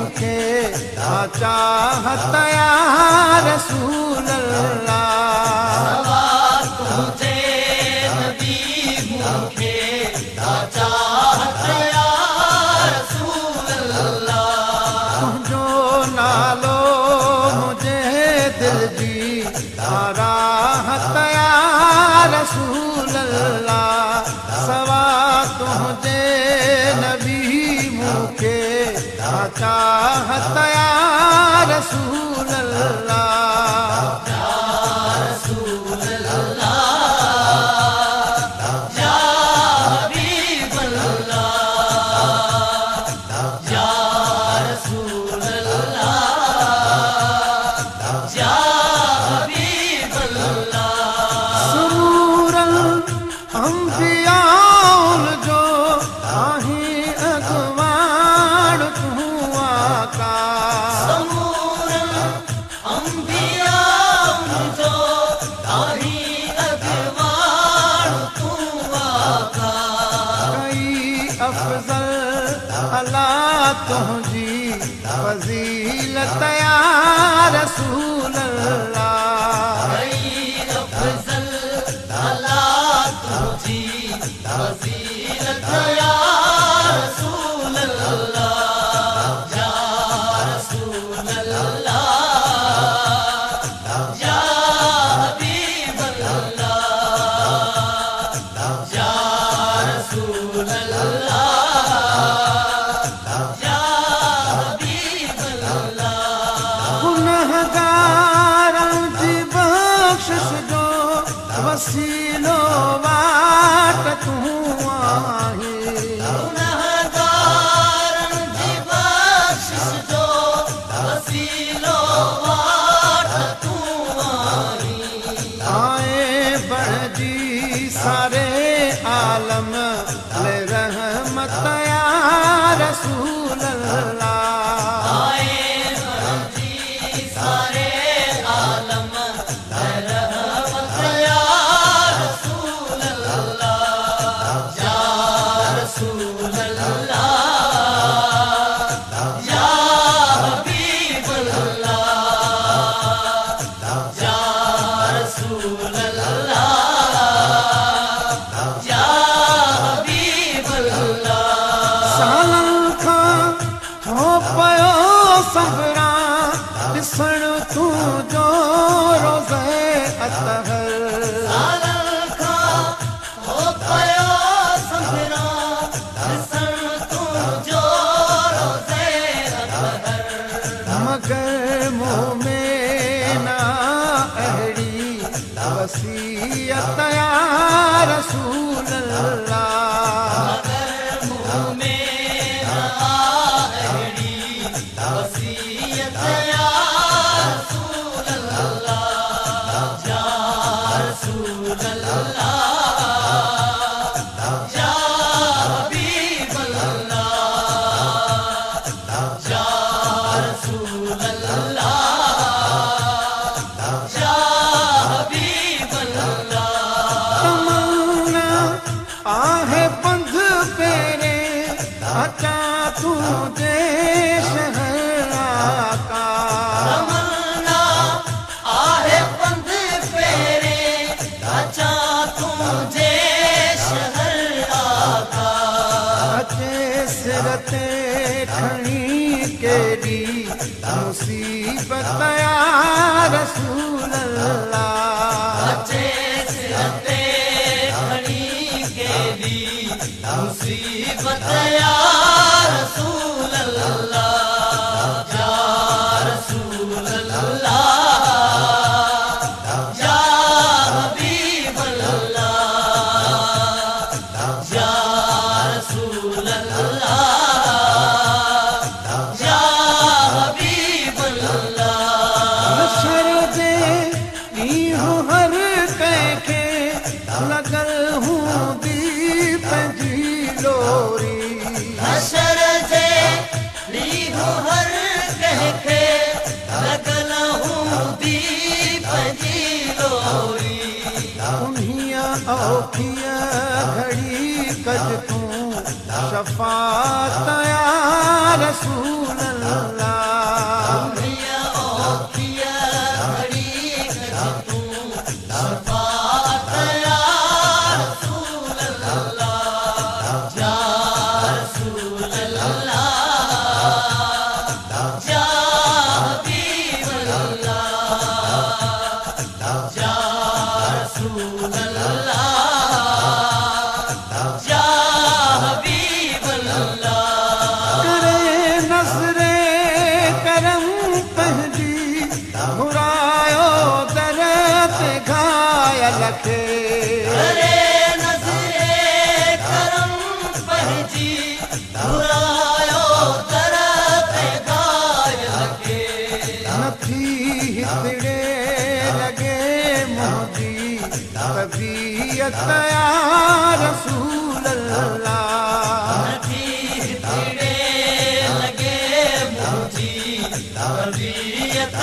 मूंखे चाहत या रसूल अल्लाह। तुझे नबी मूंखे चाहत या रसूल अल्लाह। तुझो नालो मुझे दिल जी राहत या रसूल अल्लाह। सवा तुझे नबी मूंखे चाहत या रसूल अल्लाह। तुझी फजीलत या रसूल अल्लाह। अफजल अला तुझी फजीलत या रसूल अल्लाह। या रसूल अल्लाह या हबीब अल्लाह या रसूल अल्लाह। वसीलो वाट तू आहे। गुनहगारन जी बख्शिश जो वसीलो वाट तू आहे। आए बड़जी सारे आलम ले रहमत या रसूल अल्लाह। आए बड़जी सारे आलम ॾिसण तूं जो रोज़े अतहर। मगर मुँह में ना अहिड़ी वसीयत या रसूल अल्लाह। मुँह में ना अहिड़ी वसीयत या रसूल अल्लाह। या रसूल अल्लाह या हबीब अल्लाह या रसूल अल्लाह या हबीब अल्लाह। तमन्ना आहे पंध पेरे अचा तुझे शहर आका। तमन्ना आहे पंध पेरे अचा तुझे शहर आका। अचे सिर ते खणी केॾी मुसीबत या रसूल अल्लाह। अचे सिर ते खणी केॾी मुसीबत या रसूल अल्लाह। या रसूल अल्लाह या हबीब अल्लाह या रसूल अल्लाह या हबीब अल्लाह। नशर दे ॾींहुं हर कंहिंखे लॻल हूंदी पंहिंजी लोरी। हशर जे ॾींहुं हर कंहिंखे लॻल हूंदी पंहिंजी लोरी। उन्हीअ औखीअ घड़ी कज तूं शफ़ात या रसूल अल्लाह। रखे अरे नज़रे करम पंहिंजी घुरायो तरफ़ गायल खे नथी हिकिड़े लॻे मुंहिंजी तबीयत या रसूल अल्लाह नथी हिकिड़े लॻे मुंहिंजी तबीयत